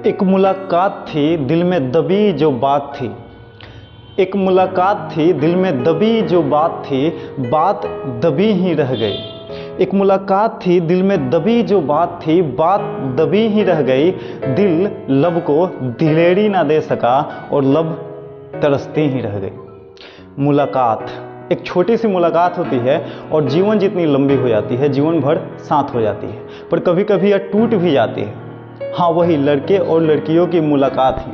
एक मुलाकात थी दिल में दबी जो बात थी। एक मुलाकात थी दिल में दबी जो बात थी, बात दबी ही रह गई। एक मुलाकात थी दिल में दबी जो बात थी, बात दबी ही रह गई। दिल लब को दिलेरी ना दे सका और लब तरसती ही रह गई। मुलाकात, एक छोटी सी मुलाकात होती है और जीवन जितनी लंबी हो जाती है, जीवन भर साथ हो जाती है, पर कभी कभी यह टूट भी जाती है। हाँ, वही लड़के और लड़कियों की मुलाकात ही।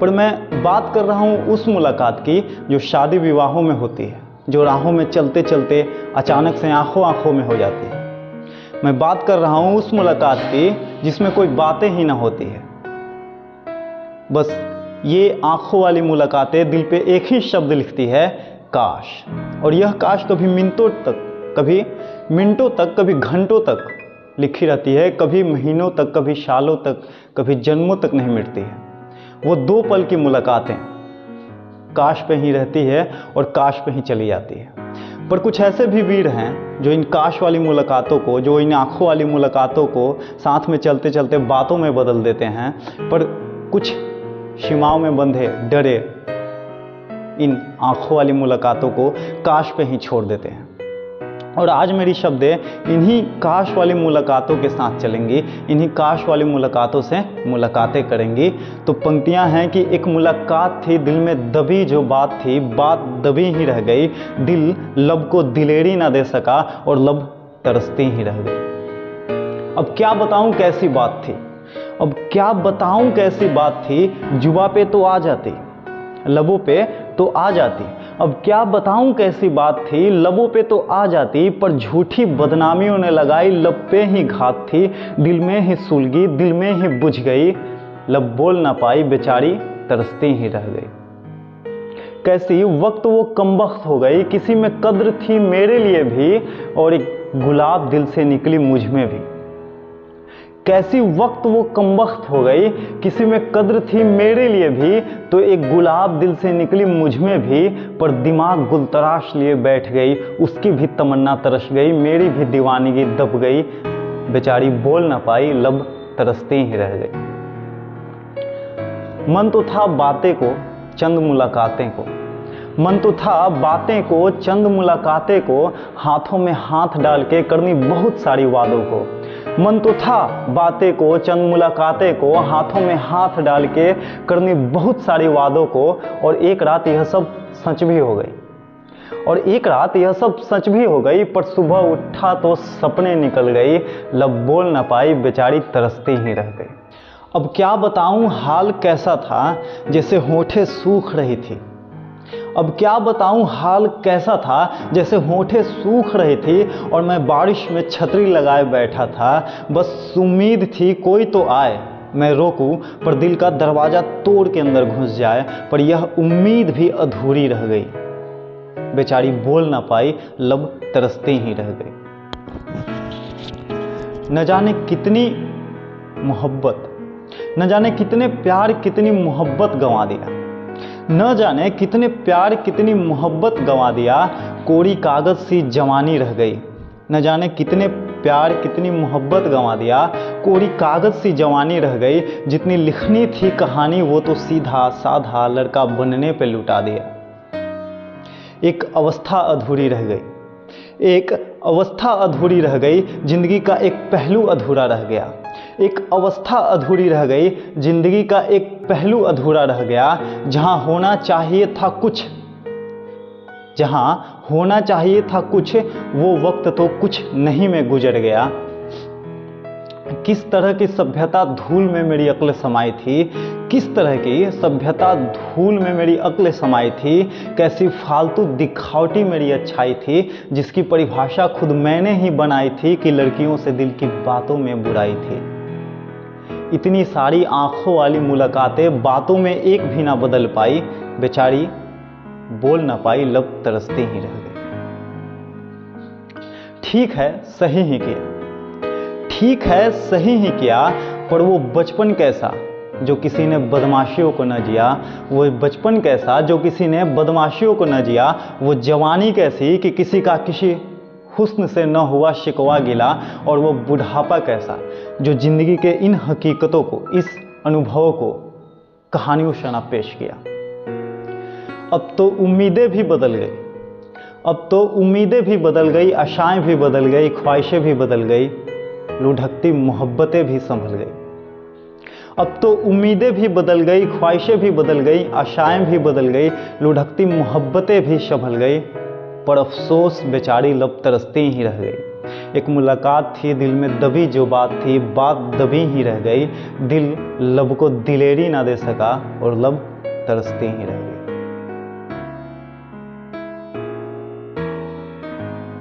पर मैं बात कर रहा हूँ उस मुलाकात की जो शादी विवाहों में होती है, जो राहों में चलते चलते अचानक से आंखों आंखों में हो जाती है। मैं बात कर रहा हूँ उस मुलाकात की जिसमें कोई बातें ही ना होती है, बस ये आंखों वाली मुलाकातें दिल पे एक ही शब्द लिखती है, काश। और यह काश कभी मिनटों तक, कभी घंटों तक लिखी रहती है, कभी महीनों तक, कभी सालों तक, कभी जन्मों तक नहीं मिटती है। वो दो पल की मुलाकातें काश पे ही रहती है और काश पे ही चली जाती है। पर कुछ ऐसे भी वीर हैं जो इन काश वाली मुलाकातों को, जो इन आंखों वाली मुलाकातों को साथ में चलते चलते बातों में बदल देते हैं, पर कुछ सीमाओं में बंधे डरे इन आंखों वाली मुलाकातों को काश पे ही छोड़ देते हैं। और आज मेरी शब्दें इन्हीं काश वाली मुलाकातों के साथ चलेंगी, इन्हीं काश वाली मुलाकातों से मुलाकातें करेंगी। तो पंक्तियां हैं कि एक मुलाकात थी दिल में दबी जो बात थी, बात दबी ही रह गई। दिल लब को दिलेरी ना दे सका और लब तरसती ही रह गई। अब क्या बताऊं कैसी बात थी, अब क्या बताऊं कैसी बात थी। जुबा पे तो आ जाती, लबों पे तो आ जाती। अब क्या बताऊं कैसी बात थी, लबों पे तो आ जाती, पर झूठी बदनामियों ने लगाई लब पे ही घात थी। दिल में ही सुलगी, दिल में ही बुझ गई, लब बोल ना पाई, बेचारी तरसती ही रह गई। कैसी वक्त वो कमबख्त हो गई, किसी में कद्र थी मेरे लिए भी और एक गुलाब दिल से निकली मुझ में भी। कैसी वक्त वो कमबख्त हो गई, किसी में कद्र थी मेरे लिए भी तो एक गुलाब दिल से निकली मुझ में भी। पर दिमाग गुलतराश लिए बैठ गई, उसकी भी तमन्ना तरस गई, मेरी भी दीवानगी दब गई, बेचारी बोल ना पाई, लब तरसती ही रह गई। मन तो था बातें को चंद मुलाकातें को, मन तो था बातें को चंद मुलाकातें को, हाथों में हाथ डाल के करनी बहुत सारी वादों को। मन तो था बातें को चंद मुलाकातें को, हाथों में हाथ डाल के करनी बहुत सारी वादों को। और एक रात यह सब सच भी हो गई, और एक रात यह सब सच भी हो गई, पर सुबह उठा तो सपने निकल गई, लब बोल ना पाई, बेचारी तरसती ही रह गई। अब क्या बताऊं हाल कैसा था, जैसे होठें सूख रही थी। अब क्या बताऊं हाल कैसा था, जैसे होठें सूख रही थी और मैं बारिश में छतरी लगाए बैठा था। बस उम्मीद थी कोई तो आए, मैं रोकूं पर दिल का दरवाज़ा तोड़ के अंदर घुस जाए, पर यह उम्मीद भी अधूरी रह गई, बेचारी बोल ना पाई, लब तरसती ही रह गई। न जाने कितनी मोहब्बत, न जाने कितने प्यार, कितनी मोहब्बत गंवा दिया, न जाने कितने प्यार, कितनी मोहब्बत गंवा दिया, कोरी कागज सी जवानी रह गई। न जाने कितने प्यार, कितनी मोहब्बत गंवा दिया, कोरी कागज सी जवानी रह गई। जितनी लिखनी थी कहानी वो तो सीधा साधा लड़का बनने पे लुटा दिया। एक अवस्था अधूरी रह गई, एक अवस्था अधूरी रह गई, जिंदगी का एक पहलू अधूरा रह गया। एक अवस्था अधूरी रह गई, जिंदगी का एक पहलू अधूरा रह गया। जहां होना चाहिए था कुछ, जहां होना चाहिए था कुछ, वो वक्त तो कुछ नहीं में गुजर गया। किस तरह की सभ्यता धूल में मेरी अक्ल समाई थी, किस तरह की सभ्यता धूल में मेरी अक्ल समाई थी। कैसी फालतू दिखावटी मेरी अच्छाई थी, जिसकी परिभाषा खुद मैंने ही बनाई थी कि लड़कियों से दिल की बातों में बुराई थी। इतनी सारी आंखों वाली मुलाकातें बातों में एक भी ना बदल पाई, बेचारी बोल ना पाई, लब तरसती ही रह गई। ठीक है सही ही किया, ठीक है सही ही किया, पर वो बचपन कैसा जो किसी ने बदमाशियों को न जिया, वो बचपन कैसा जो किसी ने बदमाशियों को न जिया, वो जवानी कैसी कि किसी का किसी हुस्न से न हुआ शिकवा गिला, और वो बुढ़ापा कैसा जो ज़िंदगी के इन हकीकतों को, इस अनुभवों को कहानियों से ना पेश किया। अब तो उम्मीदें भी बदल गई, अब तो उम्मीदें भी बदल गई, आशाएं भी बदल गई, ख्वाहिशें भी बदल गई, लुढ़कती मोहब्बतें भी संभल गई। अब तो उम्मीदें भी बदल गई, ख्वाहिशें भी बदल गई, आशाएं भी बदल गई, लुढ़कती मोहब्बतें भी संभल गई, पर अफसोस बेचारी लब तरसती ही रह गई। एक मुलाकात थी, दिल में दबी जो बात थी, बात दबी ही रह गई, दिल लब को दिलेरी ना दे सका और लब तरसती ही रह गई।